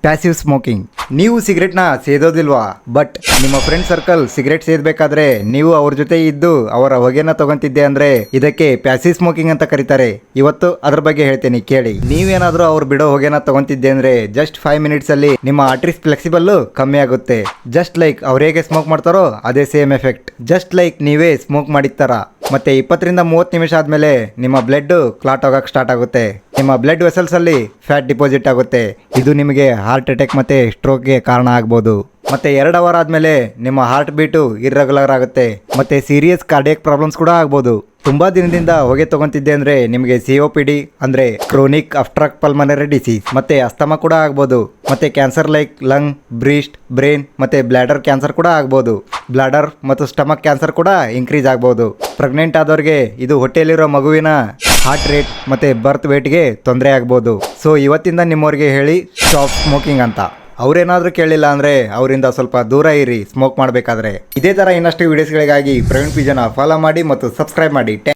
Passive smoking. ನೀವು ಸಿಗರೆಟ್ನ ಸೇದೋದಿಲ್ವಾ, but ನಿಮ್ಮ friend circle cigarette ಸೇದಬೇಕಾದ್ರೆ ನೀವು ಅವ್ರ ಜೊತೆ ಇದ್ದು ಅವರ ಹೊಗೆನ ತಗೊಂತಿದ್ದೆ ಅಂದ್ರೆ ಇದಕ್ಕೆ ಪ್ಯಾಸಿವ್ ಸ್ಮೋಕಿಂಗ್ ಅಂತ ಕರೀತಾರೆ. ಇವತ್ತು ಅದ್ರ ಬಗ್ಗೆ ಹೇಳ್ತೀನಿ ಕೇಳಿ. ನೀವೇನಾದ್ರೂ ಅವ್ರು ಬಿಡೋ ಹೊಗೆನ ತಗೊಂತಿದ್ದೆ ಅಂದ್ರೆ ಜಸ್ಟ್ 5 ಮಿನಿಟ್ಸ್ ಅಲ್ಲಿ ನಿಮ್ಮ ಆರ್ಟರೀಸ್ ಫ್ಲೆಕ್ಸಿಬಲ್ ಕಮ್ಮಿ ಆಗುತ್ತೆ. ಜಸ್ಟ್ ಲೈಕ್ ಅವ್ರು ಹೇಗೆ ಸ್ಮೋಕ್ ಮಾಡ್ತಾರೋ ಅದೇ ಸೇಮ್ ಎಫೆಕ್ಟ್. ಜಸ್ಟ್ ಲೈಕ್ ನೀವೇ ಸ್ಮೋಕ್ ಮಾಡಿರ್ತಾರ. ಮತ್ತೆ 20 ರಿಂದ 30 ನಿಮಿಷ ಆದ್ಮೇಲೆ ನಿಮ್ಮ ಬ್ಲಡ್ ಕ್ಲಾಟ್ ಆಗಕ್ಕೆ ಸ್ಟಾರ್ಟ್ ಆಗುತ್ತೆ. ನಿಮ್ಮ ಬ್ಲಡ್ ವೆಸಲ್ಸ್ ಅಲ್ಲಿ ಫ್ಯಾಟ್ ಡಿಪಾಸಿಟ್ ಆಗುತ್ತೆ. ಇದು ನಿಮಗೆ ಹಾರ್ಟ್ ಅಟ್ಯಾಕ್ ಮತ್ತೆ ಸ್ಟ್ರೋಕ್ಗೆ ಕಾರಣ ಆಗ್ಬೋದು. ಮತ್ತೆ 2 ಅವರ್ ಆದ್ಮೇಲೆ ನಿಮ್ಮ ಹಾರ್ಟ್ ಬೀಟು ಇರ್ರೆಗ್ಯುಲರ್ ಆಗುತ್ತೆ. ಮತ್ತೆ ಸೀರಿಯಸ್ ಕಾರ್ಡಿಯಾಕ್ ಪ್ರಾಬ್ಲಮ್ಸ್ ಕೂಡ ಆಗ್ಬೋದು. ತುಂಬಾ ದಿನದಿಂದ ಹೊಗೆ ತಗೊಂತಿದ್ದೆ ಅಂದ್ರೆ ನಿಮಗೆ COPD ಅಂದ್ರೆ ಕ್ರೋನಿಕ್ ಅಬ್ಸ್ಟ್ರಕ್ಟ್ ಪಲ್ಮನರಿ ಡಿಸೀಸ್ ಮತ್ತೆ ಅಸ್ತಮಾ ಕೂಡ ಆಗ್ಬೋದು. ಮತ್ತೆ cancer like lung, breast, brain ಮತ್ತೆ ಬ್ಲಾಡರ್ ಕ್ಯಾನ್ಸರ್ ಕೂಡ ಆಗ್ಬೋದು. ಬ್ಲಾಡರ್ ಮತ್ತು ಸ್ಟಮಕ್ ಕ್ಯಾನ್ಸರ್ ಕೂಡ ಇನ್ಕ್ರೀಸ್ ಆಗ್ಬೋದು. ಪ್ರೆಗ್ನೆಂಟ್ ಆದವ್ರಿಗೆ ಇದು ಹೊಟ್ಟೆಯಲ್ಲಿರೋ ಮಗುವಿನ ಹಾರ್ಟ್ ರೇಟ್ ಮತ್ತೆ ಬರ್ತ್ ವೇಟ್ಗೆ ತೊಂದರೆ ಆಗ್ಬೋದು. ಸೊ ಇವತ್ತಿಂದ ನಿಮ್ಮವ್ರಿಗೆ ಹೇಳಿ ಸ್ಟಾಪ್ ಸ್ಮೋಕಿಂಗ್ ಅಂತ. ಅವ್ರೇನಾದ್ರೂ ಕೇಳಿಲ್ಲ ಅಂದ್ರೆ ಅವರಿಂದ ಸ್ವಲ್ಪ ದೂರ ಇರಿ ಸ್ಮೋಕ್ ಮಾಡಬೇಕಾದ್ರೆ. ಇದೇ ತರ ಇನ್ನಷ್ಟು ವಿಡಿಯೋಸ್ಗಳಿಗಾಗಿ ಪ್ರವೀಣ್ ಪಿಜನ ಫಾಲೋ ಮಾಡಿ ಮತ್ತು ಸಬ್ಸ್ಕ್ರೈಬ್ ಮಾಡಿ.